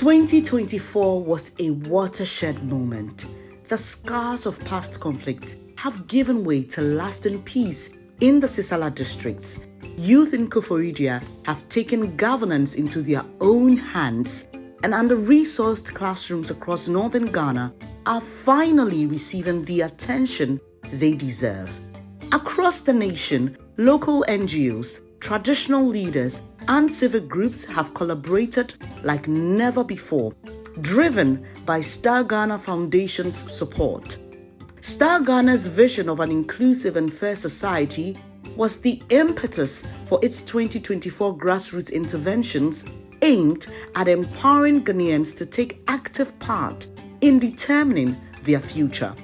2024 was a watershed moment. The scars of past conflicts have given way to lasting peace in the Sisala districts. Youth in Koforidua have taken governance into their own hands, and under-resourced classrooms across northern Ghana are finally receiving the attention they deserve. Across the nation, local NGOs, traditional leaders, and civic groups have collaborated like never before, driven by Star Ghana Foundation's support. Star Ghana's vision of an inclusive and fair society was the impetus for its 2024 grassroots interventions aimed at empowering Ghanaians to take active part in determining their future.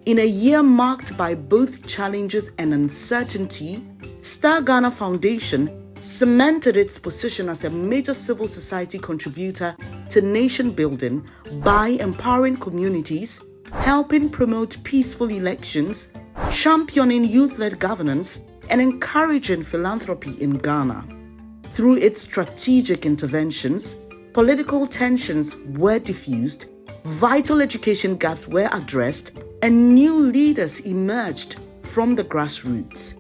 In a year marked by both challenges and uncertainty, Star Ghana Foundation cemented its position as a major civil society contributor to nation building by empowering communities, helping promote peaceful elections, championing youth-led governance, and encouraging philanthropy in Ghana. Through its strategic interventions, political tensions were diffused, vital education gaps were addressed, and new leaders emerged from the grassroots.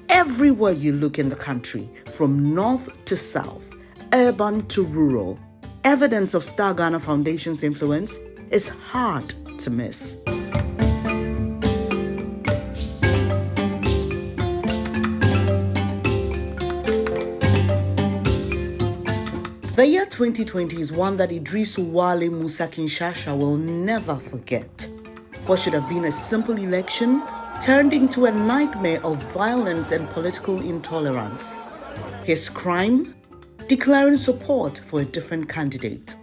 Everywhere you look in the country, from north to south, urban to rural, evidence of Star Ghana Foundation's influence is hard to miss. The year 2020 is one that Idris Wale Musa Kinshasha will never forget. What should have been a simple election turned into a nightmare of violence and political intolerance. His crime? Declaring support for a different candidate.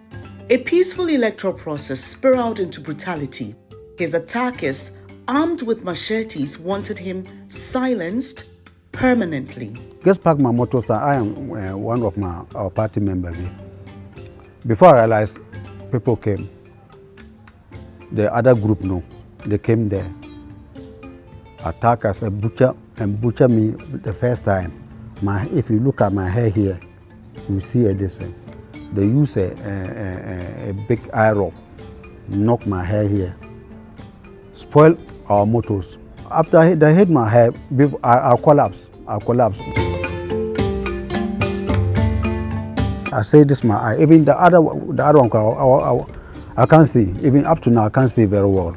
A peaceful electoral process spiraled into brutality. His attackers, armed with machetes, wanted him silenced permanently. Just pack my motor, I am one of our party members. Before I realized, people came. The other group, no, they came there. Attack us and butcher me the first time. If you look at my hair here, you see this. They use a big arrow, knock my hair here, spoil our motors. After they hit my hair, I'll collapse. I say this my eye. Even the other one, I can't see. Even up to now, I can't see very well.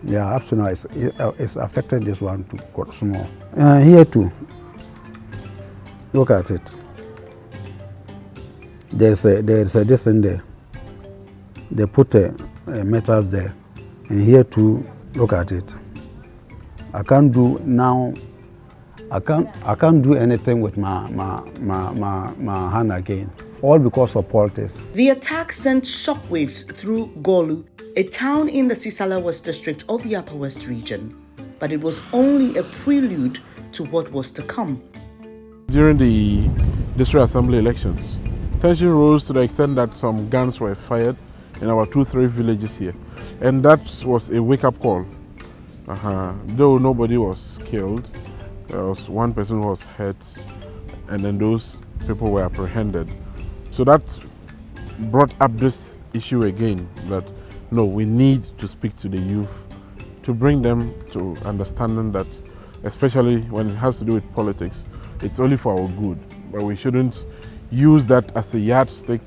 Yeah, up to now, it's affected this one to quite small. Here too. Look at it. There's this in there. They put a metal there, and here too. Look at it. I can't do now. I can't do anything with my hand again. All because of politics. The attack sent shockwaves through Golu, a town in the Sisala West district of the Upper West region. But it was only a prelude to what was to come. During the district assembly elections, tension rose to the extent that some guns were fired in our 2-3 villages here. And that was a wake-up call. Though nobody was killed, there was one person who was hurt, and then those people were apprehended. So that brought up this issue again, that no, we need to speak to the youth to bring them to understanding that, especially when it has to do with politics, it's only for our good, but we shouldn't use that as a yardstick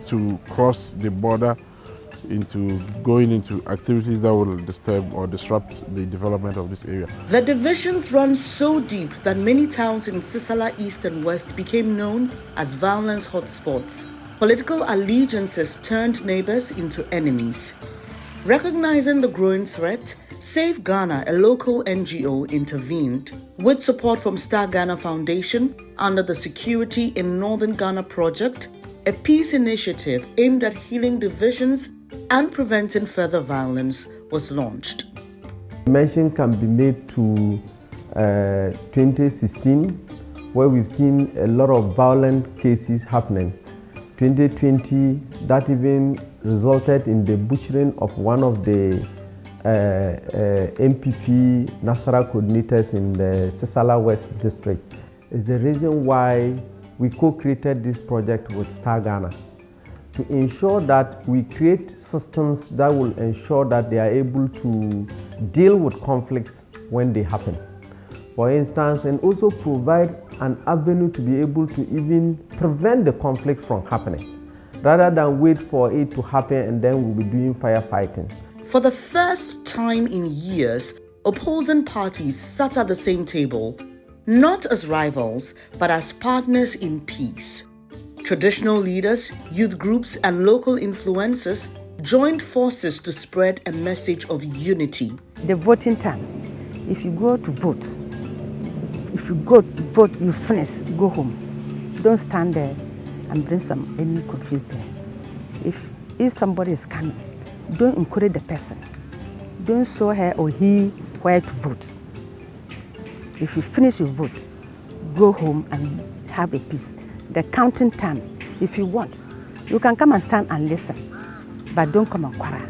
to cross the border into going into activities that will disturb or disrupt the development of this area. The divisions run so deep that many towns in Sisala East and West became known as violence hotspots. Political allegiances turned neighbors into enemies. Recognizing the growing threat, Save Ghana, a local NGO, intervened with support from Star Ghana Foundation under the Security in Northern Ghana project, a peace initiative aimed at healing divisions and preventing further violence was launched. Mention can be made to 2016, where we've seen a lot of violent cases happening. 2020, that even resulted in the butchering of one of the MPP Nasara coordinators in the Sisala West District is the reason why we co-created this project with Star Ghana to ensure that we create systems that will ensure that they are able to deal with conflicts when they happen. For instance, and also provide an avenue to be able to even prevent the conflict from happening, rather than wait for it to happen and then we'll be doing firefighting. For the first time in years, opposing parties sat at the same table, not as rivals, but as partners in peace. Traditional leaders, youth groups, and local influencers joined forces to spread a message of unity. The voting time, if you go to vote, if you go to vote, you finish, go home. Don't stand there and bring any confused there. If somebody is coming, don't encourage the person. Don't show her or he where to vote. If you finish your vote, go home and have a peace. The counting time, if you want, you can come and stand and listen, but don't come and quarrel.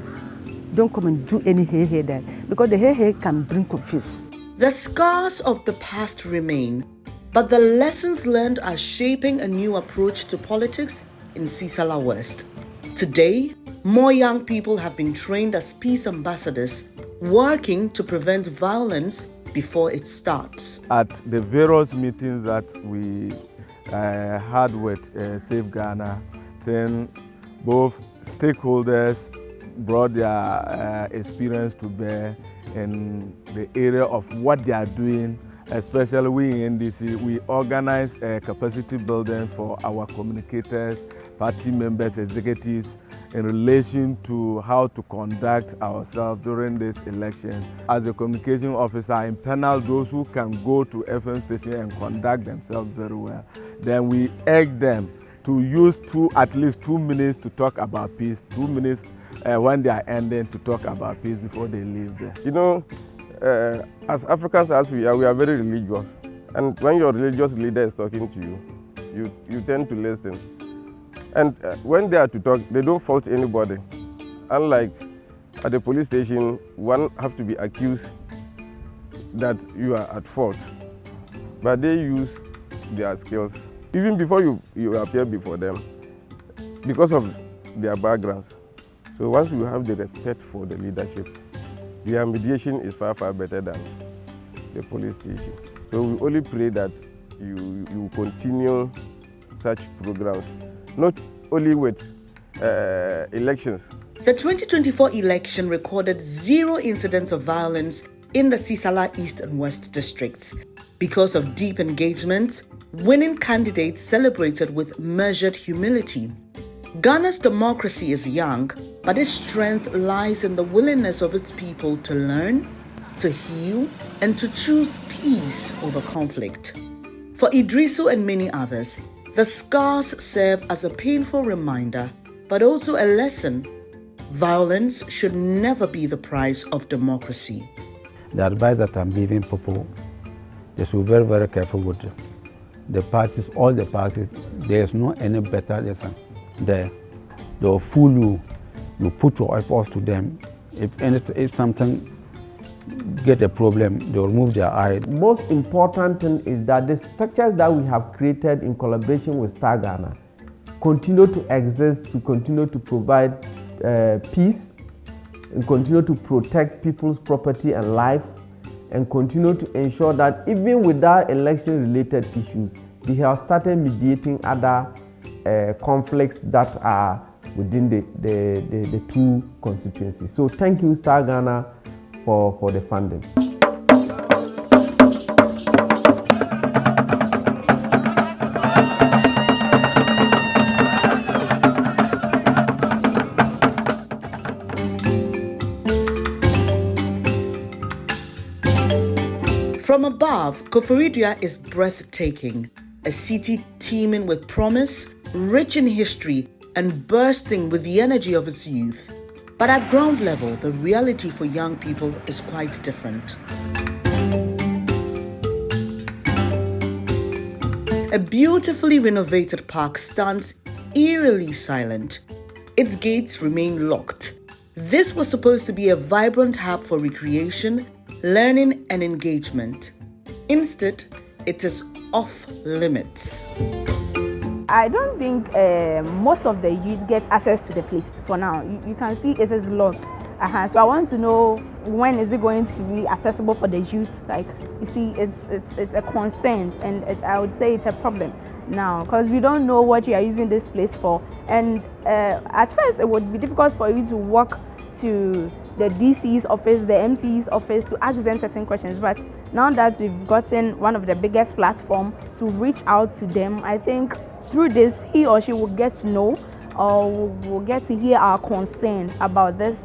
Don't come and do any hey there, because the hey can bring confusion. The scars of the past remain, but the lessons learned are shaping a new approach to politics in Sisala West. Today, more young people have been trained as peace ambassadors, working to prevent violence before it starts. At the various meetings that we had with Save Ghana, then both stakeholders brought their experience to bear in the area of what they are doing. Especially we in NDC, we organize capacity building for our communicators, party members, executives, in relation to how to conduct ourselves during this election. As a communication officer, I impanel those who can go to FM station and conduct themselves very well. Then we urge them to use at least 2 minutes to talk about peace, 2 minutes when they are ending to talk about peace before they leave there. You know, as Africans as we are very religious. And when your religious leader is talking to you, you tend to listen. And when they are to talk, they don't fault anybody. Unlike at the police station, one have to be accused that you are at fault. But they use their skills, even before you appear before them, because of their backgrounds. So once you have the respect for the leadership, their mediation is far, far better than the police station. So we only pray that you continue such programs, not only with elections. The 2024 election recorded 0 incidents of violence in the Sisala East and West districts. Because of deep engagement, winning candidates celebrated with measured humility. Ghana's democracy is young, but its strength lies in the willingness of its people to learn, to heal, and to choose peace over conflict. For Idrisu and many others, the scars serve as a painful reminder, but also a lesson. Violence should never be the price of democracy. The advice that I'm giving people, they should be very, very careful with the parties, all the parties. There is no any better lesson there. They will fool you. You put your efforts to them. If something get a problem, they will move their eye. Most important thing is that the structures that we have created in collaboration with Star Ghana continue to exist, to continue to provide peace, and continue to protect people's property and life, and continue to ensure that even without election-related issues, we have started mediating other conflicts that are within the two constituencies. So thank you, Star Ghana, for the funding. From above, Koforidua is breathtaking, a city teeming with promise, rich in history, and bursting with the energy of its youth. But at ground level, the reality for young people is quite different. A beautifully renovated park stands eerily silent. Its gates remain locked. This was supposed to be a vibrant hub for recreation, learning, and engagement. Instead, it is off limits. I don't think most of the youth get access to the place for now. You can see it is locked. So I want to know, when is it going to be accessible for the youth? Like, you see, it's a concern, and I would say it's a problem now, because we don't know what you are using this place for. And at first it would be difficult for you to walk to the DC's office, the MC's office, to ask them certain questions. But now that we've gotten one of the biggest platforms to reach out to them, I think through this he or she will get to know, or will get to hear our concerns about this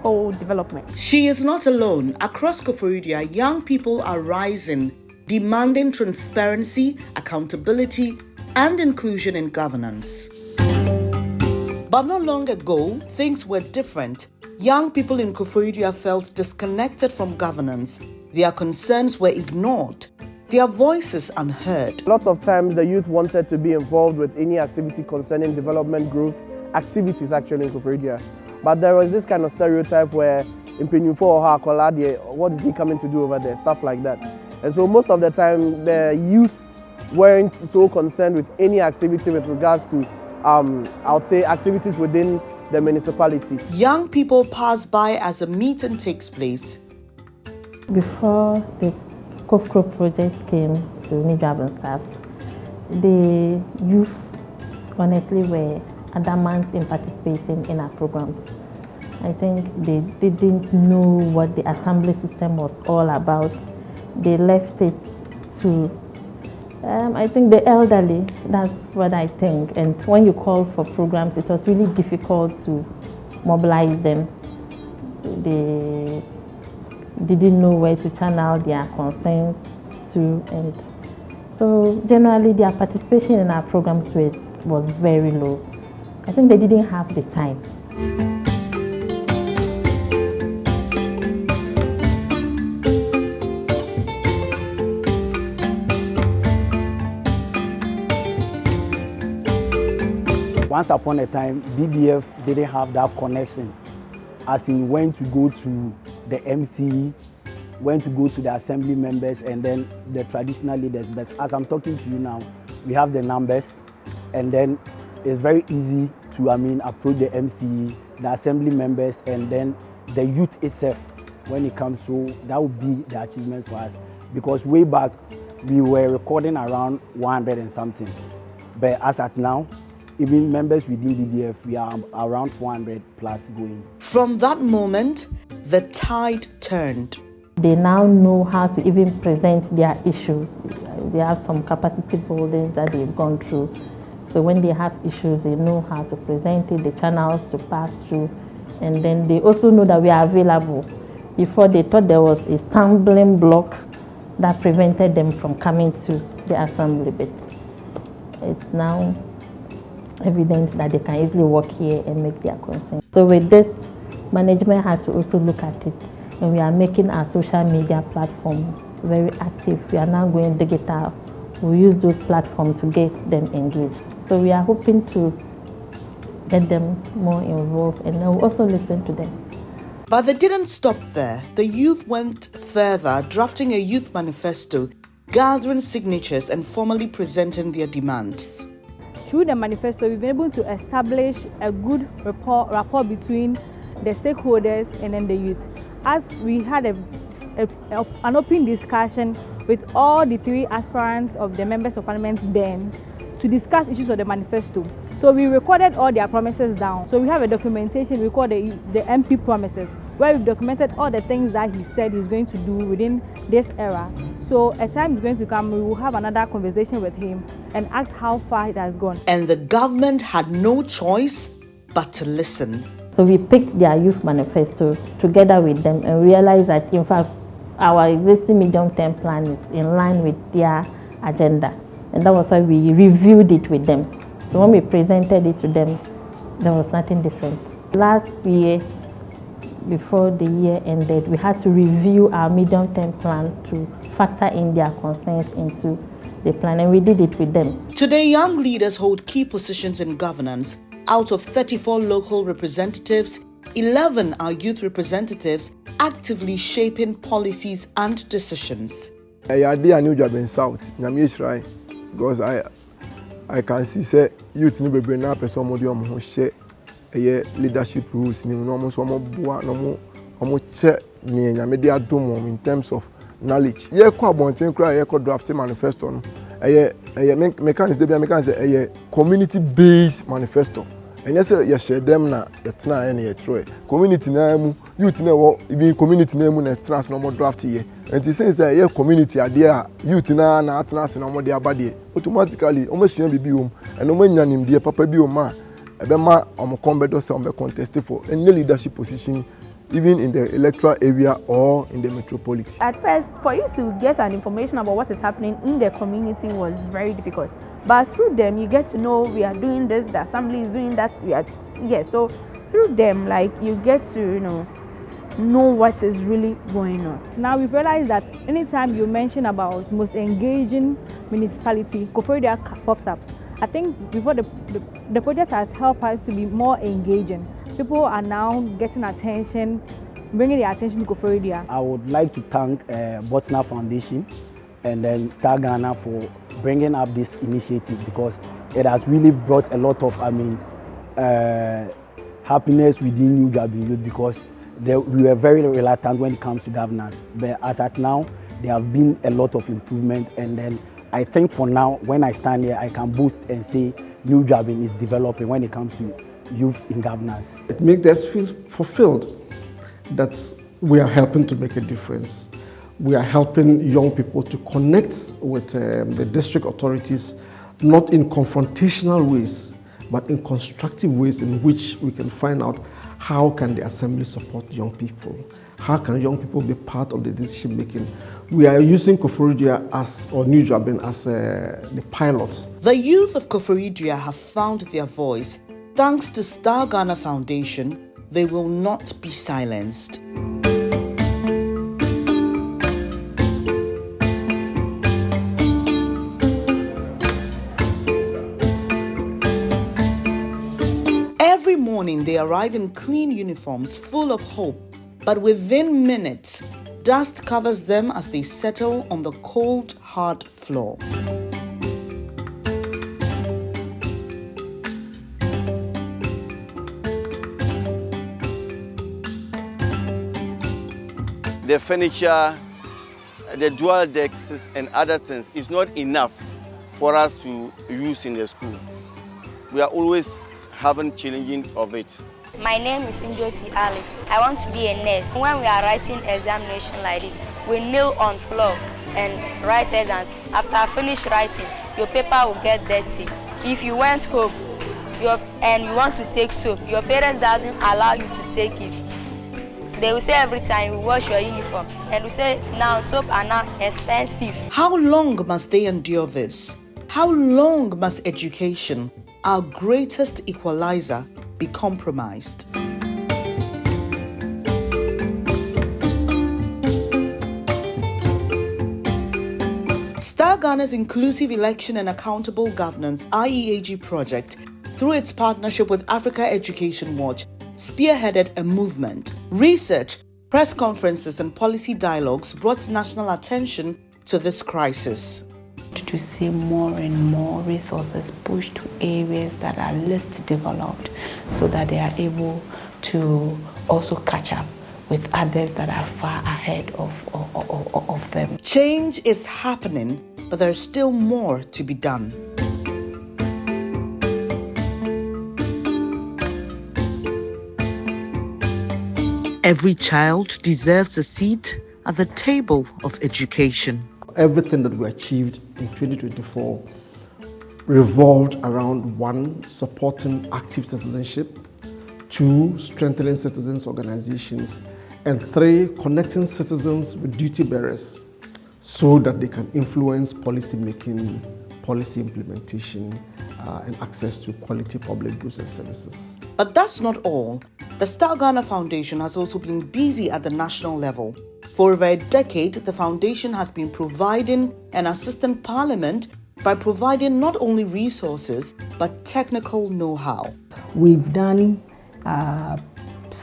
whole development. She is not alone. Across Koforidua, young people are rising, demanding transparency, accountability, and inclusion in governance. But not long ago, things were different. Young people in Koforidua felt disconnected from governance. Their concerns were ignored, their voices unheard. Lots of times the youth wanted to be involved with any activity concerning development growth activities actually in Koforidua. But there was this kind of stereotype where Impenyufo or Hakolade, what is he coming to do over there, stuff like that. And so most of the time the youth weren't so concerned with any activity with regards to, I would say, activities within the municipality. Young people pass by as a meeting takes place. Before the COFCRO project came to Nijab and staff, the youth honestly were adamant in participating in our programs. I think they didn't know what the assembly system was all about. They left it to, I think, the elderly. That's what I think. And when you call for programs, it was really difficult to mobilize them. They didn't know where to channel their concerns to, and so generally their participation in our programs was very low. I think they didn't have the time. Once upon a time, BDF didn't have that connection, as in when to go to the MC, when to go to the assembly members, and then the traditional leaders. But as I'm talking to you now, we have the numbers, and then it's very easy to, approach the MC, the assembly members, and then the youth itself when it comes to, that would be the achievement for us. Because way back, we were recording around 100 and something. But as at now, even members within BDF, we are around 400 plus going. From that moment, the tide turned. They now know how to even present their issues. They have some capacity building that they've gone through. So when they have issues, they know how to present it, the channels to pass through. And then they also know that we are available. Before, they thought there was a stumbling block that prevented them from coming to the assembly, but it's now evident that they can easily walk here and make their consent. So with this, management has to also look at it, and we are making our social media platforms very active. We are now going digital. We use those platforms to get them engaged. So we are hoping to get them more involved, and we'll also listen to them. But they didn't stop there. The youth went further, drafting a youth manifesto, gathering signatures and formally presenting their demands. Through the manifesto, we've been able to establish a good rapport between the stakeholders and then the youth. As we had an open discussion with all the three aspirants of the members of parliament then to discuss issues of the manifesto. So we recorded all their promises down. So we have a documentation, we call the MP promises, where we've documented all the things that he said he's going to do within this era. So a time is going to come, we will have another conversation with him and ask how far it has gone. And the government had no choice but to listen. So we picked their youth manifesto together with them and realized that, in fact, our existing medium-term plan is in line with their agenda. And that was why we reviewed it with them. So when we presented it to them, there was nothing different. Last year, before the year ended, we had to review our medium-term plan to factor in their concerns into the plan, and we did it with them. Today, young leaders hold key positions in governance. Out of 34 local representatives, 11 are youth representatives actively shaping policies and decisions. I did New Job in South, Namishrai, because I can see say youth need to be now person more who share leadership rules. Ni almost one more check ni media domo in terms of knowledge. Ye kwa bonten kra ye ko draft manifesto no. Mechanics dey be mechanics say community based manifesto. And yes, you share them na yetna any yetroe. Community na mu youth na wo even community na mu na trans no more draft here. And it says that community idea youth na atnas na more dey abade. Automatically almost you be home and no man nim dey papa bi o ma ebema omo combedo say omo contest for any leadership position even in the electoral area or in the metropolitan. At first, for you to get an information about what is happening in the community was very difficult. But through them, you get to know we are doing this, the assembly is doing that. So through them, like you get to know what is really going on. Now we've realized that anytime you mention about most engaging municipality, Koforidua pops up. I think before the project has helped us to be more engaging. People are now getting attention, bringing their attention to Koforidua. I would like to thank Botna Foundation and then Star Ghana for bringing up this initiative because it has really brought a lot of, happiness within New Jabi Youth because we were very reluctant when it comes to governance. But as at now, there have been a lot of improvement, and then I think for now, when I stand here, I can boast and say New Jabi is developing when it comes to youth in governance. It makes us feel fulfilled that we are helping to make a difference. We are helping young people to connect with the district authorities, not in confrontational ways, but in constructive ways in which we can find out how can the assembly support young people? How can young people be part of the decision making? We are using Koforidua or New Jabi as the pilot. The youth of Koforidua have found their voice. Thanks to Star Ghana Foundation, they will not be silenced. Every morning they arrive in clean uniforms full of hope, but within minutes, dust covers them as they settle on the cold, hard floor. The furniture, the dual decks and other things is not enough for us to use in the school. We are always having challenging of it. My name is Njoti Alice. I want to be a nurse. When we are writing examination like this, we kneel on floor and write exams. After I finish writing, your paper will get dirty. If you went home and you want to take soap, your parents doesn't allow you to take it. They will say every time you wash your uniform, and we say now soap are now expensive. How long must they endure this? How long must education, our greatest equalizer, be compromised? Star Ghana's Inclusive Election and Accountable Governance IEAG project, through its partnership with Africa Education Watch, spearheaded a movement. Research, press conferences and policy dialogues brought national attention to this crisis. To see more and more resources pushed to areas that are least developed so that they are able to also catch up with others that are far ahead of them. Change is happening, but there's still more to be done. Every child deserves a seat at the table of education. Everything that we achieved in 2024 revolved around 1, supporting active citizenship, 2, strengthening citizens' organizations, and 3, connecting citizens with duty bearers so that they can influence policy making, policy implementation, and access to quality public goods and services. But that's not all. The Star Ghana Foundation has also been busy at the national level. For over a decade, the foundation has been providing and assisting Parliament by providing not only resources, but technical know-how. We've done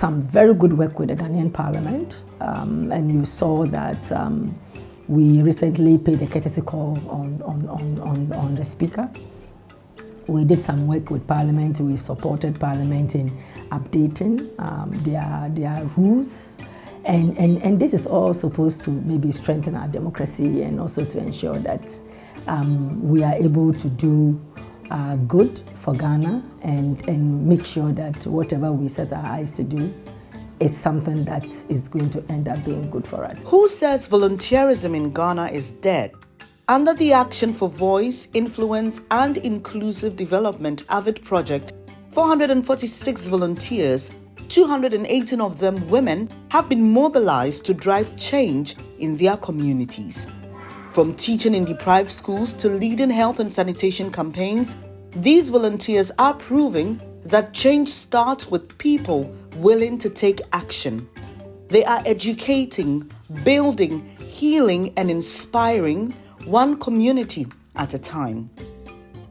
some very good work with the Ghanaian Parliament, and you saw that we recently paid a courtesy call on the Speaker. We did some work with Parliament. We supported Parliament in updating their rules, and this is all supposed to maybe strengthen our democracy and also to ensure that we are able to do good for Ghana and make sure that whatever we set our eyes to do, it's something that is going to end up being good for us. Who says volunteerism in Ghana is dead? Under the Action for Voice, Influence and Inclusive Development AVID project, 446 volunteers, 218 of them women, have been mobilized to drive change in their communities. From teaching in deprived schools to leading health and sanitation campaigns, these volunteers are proving that change starts with people willing to take action. They are educating, building, healing, and inspiring one community at a time.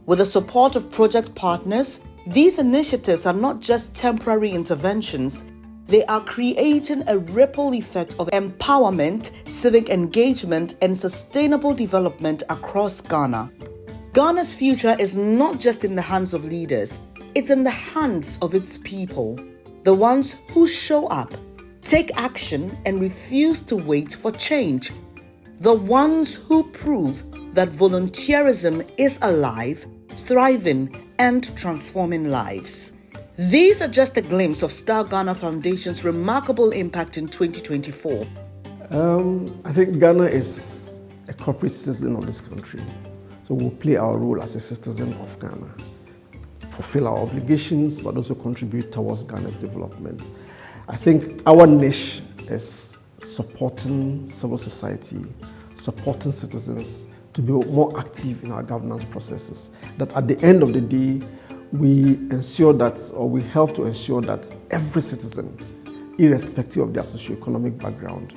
With the support of project partners, these initiatives are not just temporary interventions. They are creating a ripple effect of empowerment, civic engagement, and sustainable development across Ghana. Ghana's future is not just in the hands of leaders, it's in the hands of its people. The ones who show up, take action, and refuse to wait for change. The ones who prove that volunteerism is alive, thriving, and transforming lives. These are just a glimpse of Star Ghana Foundation's remarkable impact in 2024. I think Ghana is a corporate citizen of this country. So we'll play our role as a citizen of Ghana, fulfill our obligations, but also contribute towards Ghana's development. I think our niche is supporting civil society, supporting citizens to be more active in our governance processes. That at the end of the day, we ensure that, or we help to ensure that every citizen, irrespective of their socioeconomic background,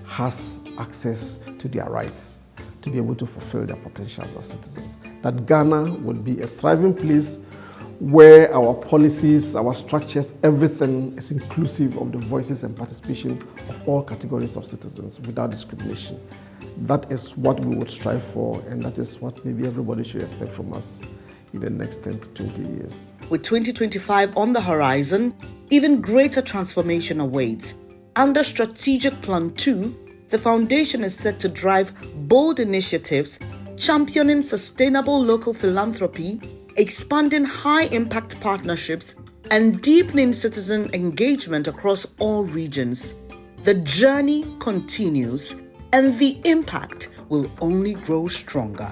has access to their rights to be able to fulfill their potentials as citizens. That Ghana would be a thriving place where our policies, our structures, everything is inclusive of the voices and participation of all categories of citizens without discrimination. That is what we would strive for, and that is what maybe everybody should expect from us in the next 10 to 20 years. With 2025 on the horizon, even greater transformation awaits. Under Strategic Plan 2, the Foundation is set to drive bold initiatives, championing sustainable local philanthropy, expanding high-impact partnerships, and deepening citizen engagement across all regions. The journey continues, and the impact will only grow stronger.